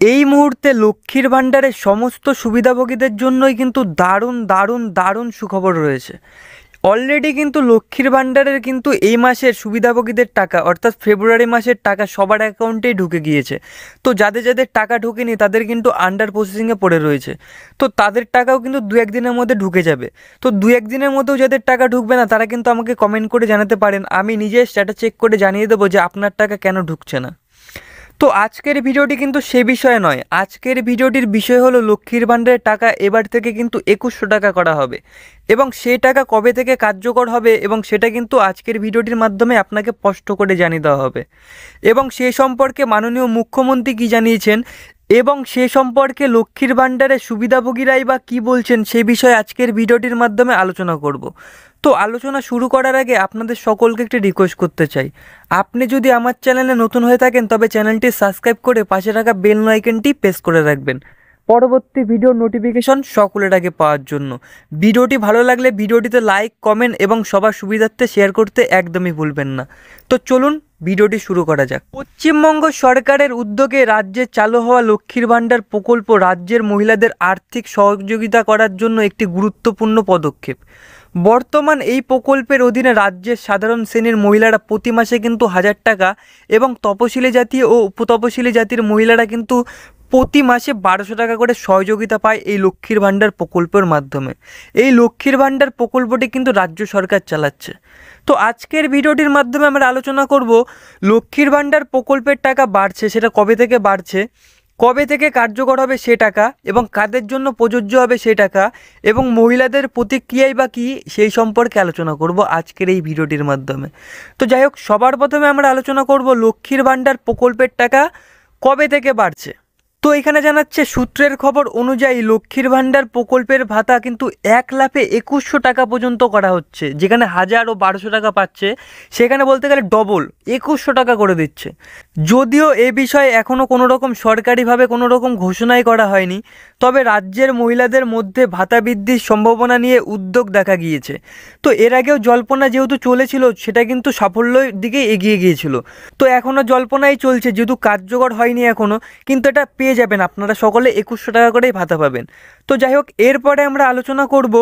এই মুহূর্তে লক্ষ্মীর ভাণ্ডারের সমস্ত সুবিধাভোগীদের জন্যই কিন্তু দারুণ দারুণ দারুণ সুখবর রয়েছে। অলরেডি কিন্তু লক্ষ্মীর ভাণ্ডারের কিন্তু এই মাসের সুবিধাভোগীদের টাকা অর্থাৎ ফেব্রুয়ারি মাসের টাকা সবার অ্যাকাউন্টেই ঢুকে গিয়েছে। তো যাদের যাদের টাকা ঢোকেনি তাদের কিন্তু আন্ডার প্রসেসিংয়ে পড়ে রয়েছে। তো তাদের টাকাও কিন্তু দু একদিনের মধ্যে ঢুকে যাবে। তো দু একদিনের মধ্যেও যাদের টাকা ঢুকবে না তারা কিন্তু আমাকে কমেন্ট করে জানাতে পারেন, আমি নিজে স্ট্যাটাস চেক করে জানিয়ে দেবো যে আপনার টাকা কেন ঢুকছে না। তো আজকের ভিডিওটি কিন্তু সে বিষয়ে নয়, আজকের ভিডিওটির বিষয় হলো লক্ষ্মীর ভাণ্ডারের টাকা এবার থেকে কিন্তু 2100 টাকা করা হবে এবং সেই টাকা কবে থেকে কার্যকর হবে এবং সেটা কিন্তু আজকের ভিডিওটির মাধ্যমে আপনাকে স্পষ্ট করে জানিয়ে দেওয়া হবে এবং সে সম্পর্কে মাননীয় মুখ্যমন্ত্রী কী জানিয়েছেন এবং সে সম্পর্কে লক্ষ্মীর ভাণ্ডারের সুবিধাভোগীরাই বা কী বলছেন সেই বিষয়ে আজকের ভিডিওটির মাধ্যমে আলোচনা করব। তো আলোচনা শুরু করার আগে আপনাদের সকলকে একটি রিকোয়েস্ট করতে চাই, আপনি যদি আমার চ্যানেলে নতুন হয়ে থাকেন তবে চ্যানেলটি সাবস্ক্রাইব করে পাশে থাকা বেল আইকনটি প্রেস করে রাখবেন পরবর্তী ভিডিওর নোটিফিকেশন সকলের আগে পাওয়ার জন্য। ভিডিওটি ভালো লাগলে ভিডিওটিতে লাইক, কমেন্ট এবং সবার সুবিধার্থে শেয়ার করতে একদমই ভুলবেন না। তো চলুন ভিডিওটি শুরু করা যাক। পশ্চিমবঙ্গ সরকারের উদ্যোগে রাজ্যে চালু হওয়া লক্ষ্মীর ভাণ্ডার প্রকল্প রাজ্যের মহিলাদের আর্থিক সহযোগিতা করার জন্য একটি গুরুত্বপূর্ণ পদক্ষেপ। বর্তমান এই প্রকল্পের অধীনে রাজ্যের সাধারণ শ্রেণীর মহিলারা প্রতি মাসে কিন্তু 1000 টাকা এবং তপশিলি জাতি ও উপতপশিলি জাতির মহিলারা কিন্তু প্রতি মাসে 1200 টাকা করে সহযোগিতা পায় এই লক্ষ্মীর ভাণ্ডার প্রকল্পের মাধ্যমে। এই লক্ষ্মীর ভাণ্ডার প্রকল্পটি কিন্তু রাজ্য সরকার চালাচ্ছে। তো আজকের ভিডিওটির মাধ্যমে আমরা আলোচনা করব লক্ষ্মীর ভাণ্ডার প্রকল্পের টাকা বাড়ছে, সেটা কবে থেকে বাড়ছে, কবে থেকে কার্যকর হবে সে টাকা এবং কাদের জন্য প্রযোজ্য হবে সে টাকা এবং মহিলাদের প্রতিক্রিয়াই বা কী সেই সম্পর্কে আলোচনা করব আজকের এই ভিডিওটির মাধ্যমে। তো যাই হোক, সবার প্রথমে আমরা আলোচনা করব লক্ষ্মীর ভাণ্ডার প্রকল্পের টাকা কবে থেকে বাড়ছে। তো এখানে জানাচ্ছে সূত্রের খবর অনুযায়ী লক্ষ্মীর ভাণ্ডার প্রকল্পের ভাতা কিন্তু 1 লাফে 2100 টাকা পর্যন্ত করা হচ্ছে। যেখানে 1000 ও 1200 টাকা পাচ্ছে সেখানে বলতে গেলে ডবল 2100 টাকা করে দিচ্ছে। যদিও এ বিষয়ে এখনও কোনো রকম সরকারিভাবে কোনো রকম ঘোষণাই করা হয়নি, তবে রাজ্যের মহিলাদের মধ্যে ভাতা বৃদ্ধির সম্ভাবনা নিয়ে উদ্যোগ দেখা গিয়েছে। তো এর আগেও জল্পনা যেহেতু চলেছিল সেটা কিন্তু সাফল্যের দিকে এগিয়ে গিয়েছিল। তো এখনও জল্পনাই চলছে, যেহেতু কার্যকর হয়নি এখনও, কিন্তু এটা পেয়ে যাবেন আপনারা সকলে 2100 টাকা করেই ভাতা পাবেন। তো যাই হোক, এরপরে আমরা আলোচনা করব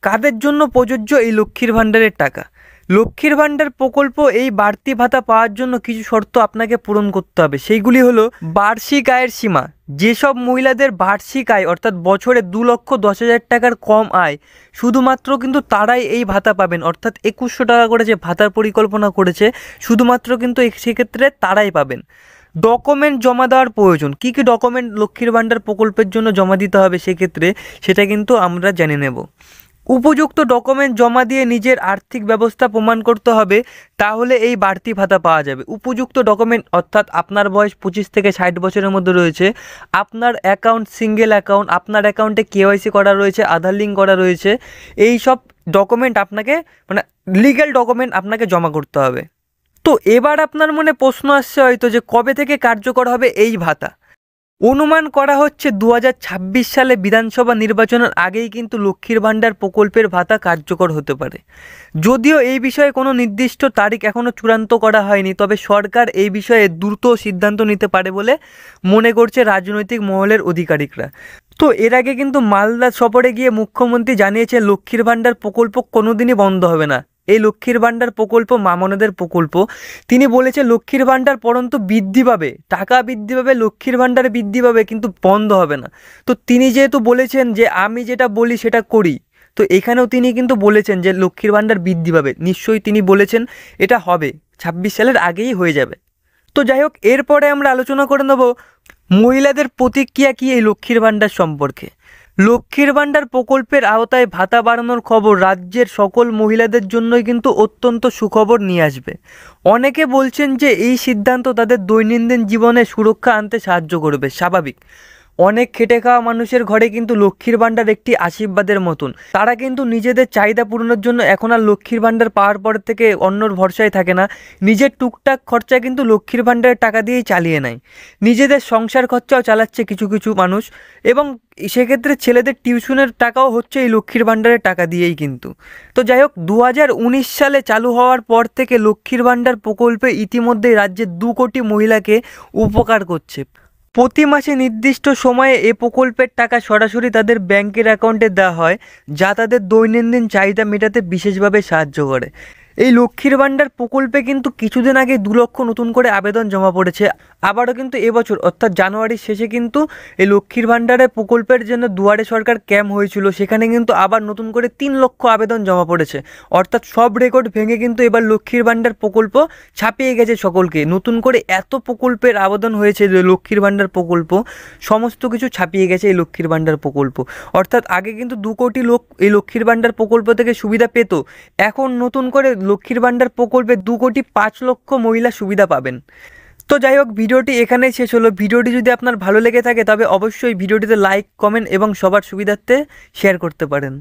কাদের জন্য প্রযোজ্য এই লক্ষ্মীর ভাণ্ডারের টাকা। লক্ষ্মীর ভাণ্ডার প্রকল্প এই বাড়তি ভাতা পাওয়ার জন্য কিছু শর্ত আপনাকে পূরণ করতে হবে। সেইগুলি হলো বার্ষিক আয়ের সীমা। যেসব মহিলাদের বার্ষিক আয় অর্থাৎ বছরে 2,10,000 টাকার কম আয় শুধুমাত্র কিন্তু তারাই এই ভাতা পাবেন, অর্থাৎ 2100 টাকা করে যে ভাতার পরিকল্পনা করেছে শুধুমাত্র কিন্তু সেক্ষেত্রে তারাই পাবেন। ডকুমেন্ট জমা দেওয়ার প্রয়োজন, কী কী ডকুমেন্ট লক্ষ্মীর ভাণ্ডার প্রকল্পের জন্য জমা দিতে হবে সেক্ষেত্রে সেটা কিন্তু আমরা জেনে নেব। উপযুক্ত ডকুমেন্ট জমা দিয়ে নিজের আর্থিক ব্যবস্থা প্রমাণ করতে হবে, তাহলে এই বাড়তি ভাতা পাওয়া যাবে। উপযুক্ত ডকুমেন্ট অর্থাৎ আপনার বয়স 25 থেকে 60 বছরের মধ্যে রয়েছে, আপনার অ্যাকাউন্ট সিঙ্গেল অ্যাকাউন্ট, আপনার অ্যাকাউন্টে কেওয়াইসি করা রয়েছে, আধার লিঙ্ক করা রয়েছে, এই সব ডকুমেন্ট আপনাকে মানে লিগ্যাল ডকুমেন্ট আপনাকে জমা করতে হবে। তো এবার আপনার মনে প্রশ্ন আসছে হয়তো যে কবে থেকে কার্যকর হবে এই ভাতা। অনুমান করা হচ্ছে 2026 সালে বিধানসভা নির্বাচনের আগেই কিন্তু লক্ষ্মীর ভাণ্ডার প্রকল্পের ভাতা কার্যকর হতে পারে। যদিও এই বিষয়ে কোনো নির্দিষ্ট তারিখ এখনও চূড়ান্ত করা হয়নি, তবে সরকার এই বিষয়ে দ্রুত সিদ্ধান্ত নিতে পারে বলে মনে করছে রাজনৈতিক মহলের আধিকারিকরা। তো এর আগে কিন্তু মালদা সফরে গিয়ে মুখ্যমন্ত্রী জানিয়েছে লক্ষ্মীর ভাণ্ডার প্রকল্প কোনোদিনই বন্ধ হবে না। এই লক্ষ্মীর ভাণ্ডার প্রকল্প মামনেদের প্রকল্প, তিনি বলেছে লক্ষ্মীর ভাণ্ডার পরন্তু বৃদ্ধি পাবে, টাকা বৃদ্ধি পাবে, লক্ষ্মীর ভাণ্ডার বৃদ্ধি পাবে, কিন্তু বন্ধ হবে না। তো তিনি যেহেতু বলেছেন যে আমি যেটা বলি সেটা করি, তো এখানেও তিনি কিন্তু বলেছেন যে লক্ষ্মীর ভাণ্ডার বৃদ্ধি পাবে, নিশ্চয়ই তিনি বলেছেন এটা হবে, 26 সালের আগেই হয়ে যাবে। তো যাই হোক, এরপরে আমরা আলোচনা করে নেব মহিলাদের প্রতিক্রিয়া কী এই লক্ষ্মীর ভাণ্ডার সম্পর্কে। লক্ষ্মীর ভাণ্ডার প্রকল্পের আওতায় ভাতা বাড়ানোর খবর রাজ্যের সকল মহিলাদের জন্যই কিন্তু অত্যন্ত সুখবর নিয়ে আসবে। অনেকে বলছেন যে এই সিদ্ধান্ত তাদের দৈনন্দিন জীবনে সুরক্ষা আনতে সাহায্য করবে। স্বাভাবিক, অনেক খেটে খাওয়া মানুষের ঘরে কিন্তু লক্ষ্মীর ভাণ্ডার একটি আশীর্বাদের মতন। তারা কিন্তু নিজেদের চাহিদা পূরণের জন্য এখন আর লক্ষ্মীর ভাণ্ডার পাওয়ার পর থেকে অন্যর ভরসায় থাকে না, নিজের টুকটাক খরচা কিন্তু লক্ষ্মীর ভাণ্ডারের টাকা দিয়েই চালিয়ে নেয়। নিজেদের সংসার খরচাও চালাচ্ছে কিছু কিছু মানুষ, এবং সেক্ষেত্রে ছেলেদের টিউশনের টাকাও হচ্ছে এই লক্ষ্মীর ভাণ্ডারের টাকা দিয়েই কিন্তু। তো যাই হোক, 2019 সালে চালু হওয়ার পর থেকে লক্ষ্মীর ভাণ্ডার প্রকল্পে ইতিমধ্যেই রাজ্যের 2 কোটি মহিলাকে উপকার করছে। প্রতি মাসে নির্দিষ্ট সময়ে এ প্রকল্পের টাকা সরাসরি তাদের ব্যাংকের অ্যাকাউন্টে দেওয়া হয়, যা তাদের দৈনন্দিন চাহিদা মেটাতে বিশেষভাবে সাহায্য করে। এই লক্ষ্মীর ভাণ্ডার প্রকল্পে কিন্তু কিছুদিন আগে 2 লক্ষ নতুন করে আবেদন জমা পড়েছে। আবারও কিন্তু এবছর অর্থাৎ জানুয়ারির শেষে কিন্তু এই লক্ষ্মীর ভাণ্ডারের প্রকল্পের জন্য দুয়ারে সরকার ক্যাম্প হয়েছিল, সেখানে কিন্তু আবার নতুন করে 3 লক্ষ আবেদন জমা পড়েছে। অর্থাৎ সব রেকর্ড ভেঙে কিন্তু এবার লক্ষ্মীর ভাণ্ডার প্রকল্প ছাপিয়ে গেছে সকলকে। নতুন করে এত প্রকল্পের আবেদন হয়েছে যে লক্ষ্মীর ভাণ্ডার প্রকল্প সমস্ত কিছু ছাপিয়ে গেছে এই লক্ষ্মীর ভাণ্ডার প্রকল্প। অর্থাৎ আগে কিন্তু 2 কোটি লোক এই লক্ষ্মীর ভাণ্ডার প্রকল্প থেকে সুবিধা পেত, এখন নতুন করে লক্ষ্মীর ভাণ্ডার প্রকল্পে 2,05,00,000 মহিলা সুবিধা পাবেন। তো যাই হোক, ভিডিওটি এখানেই শেষ হলো। ভিডিওটি যদি আপনার ভালো লেগে থাকে তবে অবশ্যই ভিডিওটিতে লাইক, কমেন্ট এবং সবার সুবিধার্থে শেয়ার করতে পারেন।